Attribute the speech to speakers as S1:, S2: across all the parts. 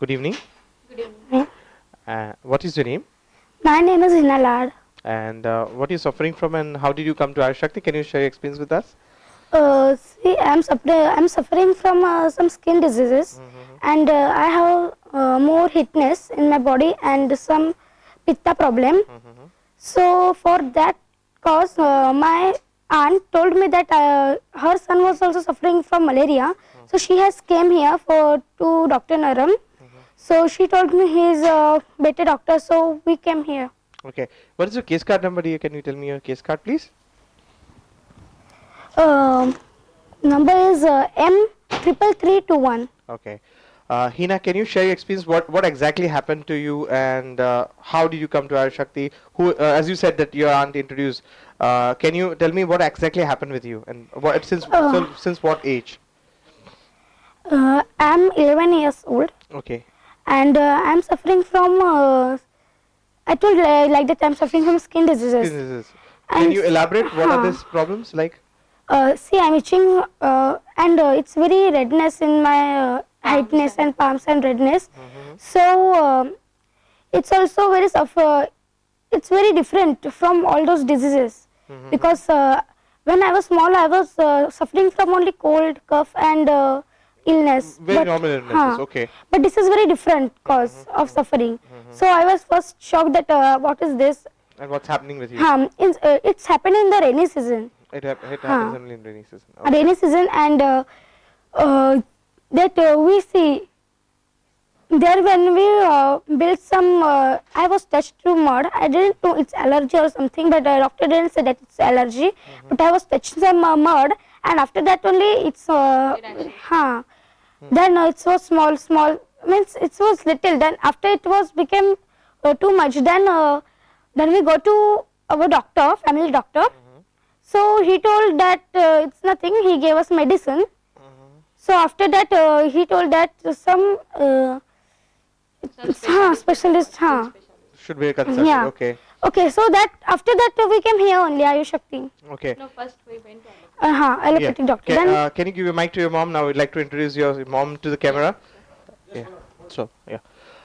S1: Good evening.
S2: Good evening.
S1: What is your name?
S2: My name is Hina Lad.
S1: And what are you suffering from, and how did you come to Ayurshakti? Can you share your experience with us?
S2: See, I'm suffering from some skin diseases, and I have more heatness in my body and some pitta problem. So for that cause, my aunt told me that her son was also suffering from malaria. So she has came here to Dr. Naram. So she told me he is a better doctor. So we came here.
S1: Okay. What is your case card number, dear? Can you tell me your case card, please?
S2: Number is M33321.
S1: Okay. Hina, can you share your experience? What exactly happened to you, and how did you come to Ayurshakti? Who, as you said that your aunt introduced, can you tell me what exactly happened with you, and what since what age?
S2: I'm 11 years old.
S1: Okay.
S2: And I'm suffering from. I told like that I'm suffering from skin diseases.
S1: Skin disease. Can you elaborate what are these problems like?
S2: See, I'm itching and it's very redness in my heightness and palms and redness. So it's also very it's very different from all those diseases because when I was small, I was suffering from only cold, cough, and illness.
S1: Very normal illnesses. Okay.
S2: But this is very different cause of suffering. So I was first shocked that what is this?
S1: And what's happening with you?
S2: It's happened in the rainy season.
S1: It happens only in rainy season. Okay.
S2: Rainy season, and that we see there when we built some. I was touched to mud. I didn't know it's allergy or something, but the doctor didn't say that it's allergy. But I was touching some mud, and after that only it's then it was small. Means it was little. Then after it was became too much. Then we go to our doctor, family doctor. So he told that it's nothing. He gave us medicine. So after that he told that some specialist
S1: should be consulted.
S2: Yeah.
S1: Okay.
S2: Okay. So that after that we came here only Ayurshakti.
S1: Okay.
S3: No, first we went to
S2: Allopathic doctor.
S1: Okay.
S2: Then
S1: Can you give your mic to your mom now? We'd like to introduce your mom to the camera. Yeah. So yeah.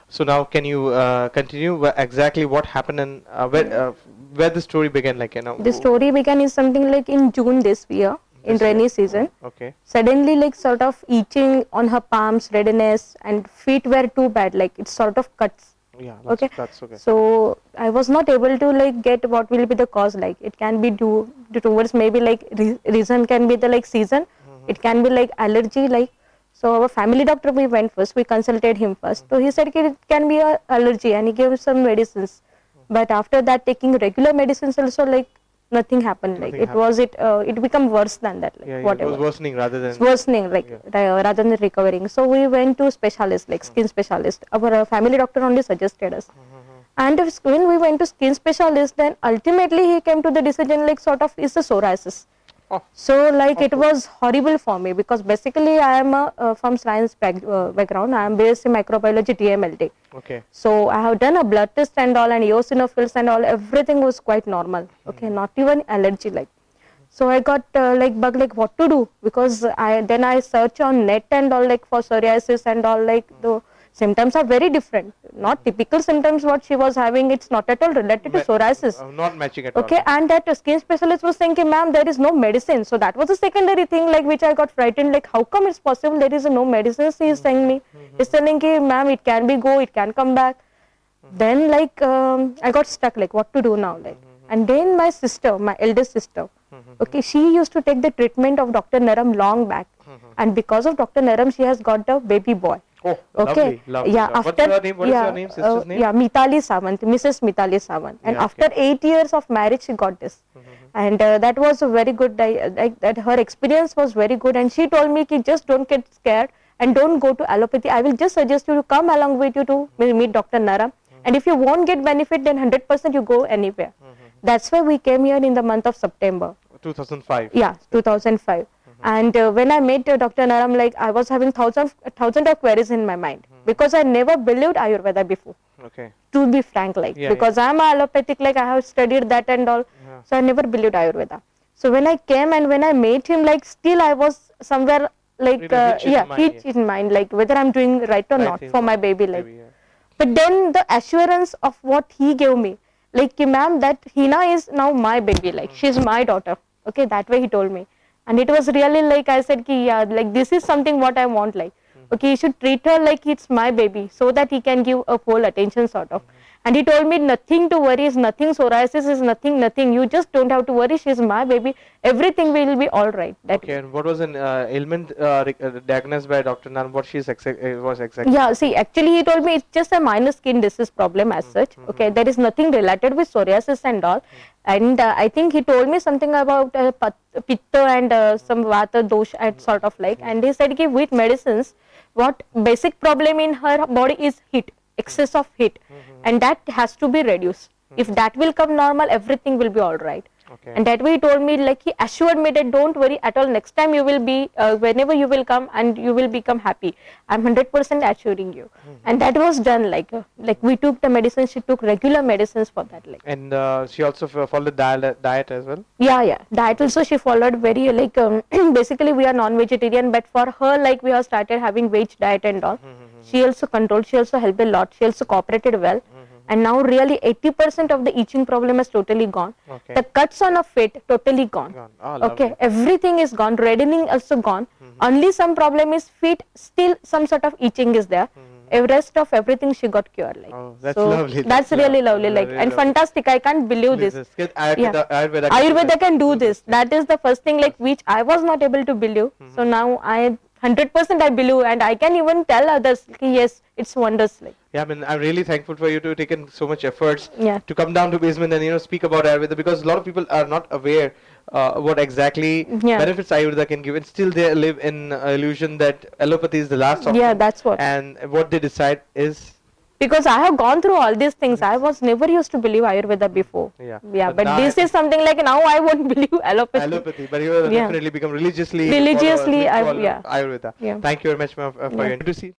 S1: So now can you continue exactly what happened and where the story began, like, you know?
S3: The story began is something like in June this year, in rainy season.
S1: Okay.
S3: Suddenly, like, sort of itching on her palms, redness, and feet were too bad, like it's sort of cuts.
S1: Yeah. Lots of cuts. Okay.
S3: So I was not able to like get what will be the cause. Like it can be due towards maybe like reason can be the like season. It can be like allergy, like. So our family doctor, we went first, we consulted him first. So he said it can be a allergy, and he gave some medicines. But after that, taking regular medicines also, like nothing happened. Like it become worse than that. Like,
S1: Yeah,
S3: whatever.
S1: it was worsening rather than.
S3: It's worsening, like rather than recovering. So we went to specialist, like skin specialist. Our family doctor only suggested us. And when we went to skin specialist, then ultimately he came to the decision like sort of is a psoriasis.
S1: Oh.
S3: So like it was horrible for me because basically I am from science background. I am based in microbiology DMLT.
S1: Okay.
S3: So I have done a blood test and all, and eosinophils and all, everything was quite normal. Okay, not even allergy like. So I got like bug, like what to do, because I search on net and all, like for psoriasis and all, like the symptoms are very different. Not typical symptoms what she was having. It's not at all related to psoriasis.
S1: Not matching at
S3: Okay,
S1: all.
S3: and that skin specialist was saying, ma'am, there is no medicine. So that was a secondary thing, like which I got frightened. Like, how come it's possible there is no medicine? He is saying me. He's telling me, ma'am, it can be go, it can come back. Then like I got stuck. Like, what to do now? Like, and then my sister, my eldest sister, okay, she used to take the treatment of Dr. Naram long back, and because of Dr. Naram, she has got a baby boy.
S1: Oh,
S3: Okay.
S1: lovely.
S3: Yeah.
S1: What's your name? What is your name? Sister's name?
S3: Yeah, Mitali Sawant, Mrs. Mitali Sawant. And
S1: Yeah,
S3: after 8 years of marriage, she got this. And that was a very good, like that her experience was very good. And she told me, ki, just don't get scared and don't go to allopathy. I will just suggest you to come along with you to meet Dr. Naram. And if you won't get benefit, then 100% you go anywhere. That's why we came here in the month of September.
S1: 2005.
S3: Yeah, 2005. And when I met Dr. Naram, like I was having thousands of queries in my mind because I never believed Ayurveda before.
S1: Okay.
S3: To be frank, like because I am allopathic, like I have studied that and all, so I never believed Ayurveda. So when I came and when I met him, like still I was somewhere like
S1: Really hits you in
S3: yeah,
S1: mind,
S3: hits in mind, like whether I'm doing right or
S1: Right
S3: not
S1: thing
S3: for my
S1: for
S3: baby, like.
S1: yeah.
S3: But then the assurance of what he gave me, like, ma'am, that Hina is now my baby, like she's my daughter. Okay, that way he told me, and it was really like I said, ki, yeah, like this is something what I want, like. Okay, you should treat her like it's my baby, so that he can give a whole attention, sort of. And he told me nothing to worry, is nothing, psoriasis is nothing, nothing. You just don't have to worry. She's my baby. Everything will be all right. That
S1: Okay,
S3: way.
S1: and what was an ailment diagnosed by Dr. Nan? What was exactly?
S3: Yeah, see, actually, he told me it's just a minor skin disease problem as such. Okay, there is nothing related with psoriasis and all. And I think he told me something about pitta and some vata dosh and sort of like. And he said, ki, with medicines, what basic problem in her body is heat, excess of heat, and that has to be reduced. If that will come normal, everything will be all right.
S1: Okay.
S3: And that way he told me, like he assured me that don't worry at all, next time you will be, whenever you will come and you will become happy, I'm 100% assuring you. And that was done, like we took the medicine, she took regular medicines for that, like.
S1: And she also followed diet as well?
S3: Yeah, diet also she followed very, like basically we are non-vegetarian, but for her, like we have started having veg diet and all. She also controlled, she also helped a lot, she also cooperated well. And now really 80% of the itching problem is totally gone.
S1: Okay.
S3: The cuts on her feet totally gone.
S1: Oh,
S3: Okay,
S1: lovely.
S3: everything is gone, reddening also gone. Only some problem is feet, still some sort of itching is there. Rest of everything she got cured, like.
S1: Oh, that's
S3: so
S1: lovely.
S3: That's really lovely, like,
S1: Really
S3: and
S1: lovely.
S3: fantastic. I can't believe this.
S1: Good.
S3: Yeah.
S1: Ayurveda
S3: Can do this. That is the first thing, like, which I was not able to believe. So now I 100% I believe, and I can even tell others, ki, yes, it's wonders, like.
S1: Yeah, I mean, I'm really thankful for you to have taken so much efforts
S3: Yeah.
S1: to come down to basement and speak about Ayurveda, because a lot of people are not aware what exactly
S3: Yeah.
S1: benefits Ayurveda can give, and still they live in illusion that allopathy is the last option.
S3: Yeah, that's what.
S1: And what they decide is
S3: Because I have gone through all these things. I was never used to believe Ayurveda before.
S1: Yeah.
S3: Yeah,
S1: But
S3: but
S1: now
S3: this is something like now I won't believe allopathy.
S1: allopathy, but you have
S3: Yeah.
S1: definitely become religiously
S3: Religiously,
S1: follow
S3: yeah.
S1: Ayurveda.
S3: Yeah.
S1: Thank you very much, ma'am, for
S3: Yeah.
S1: your to see.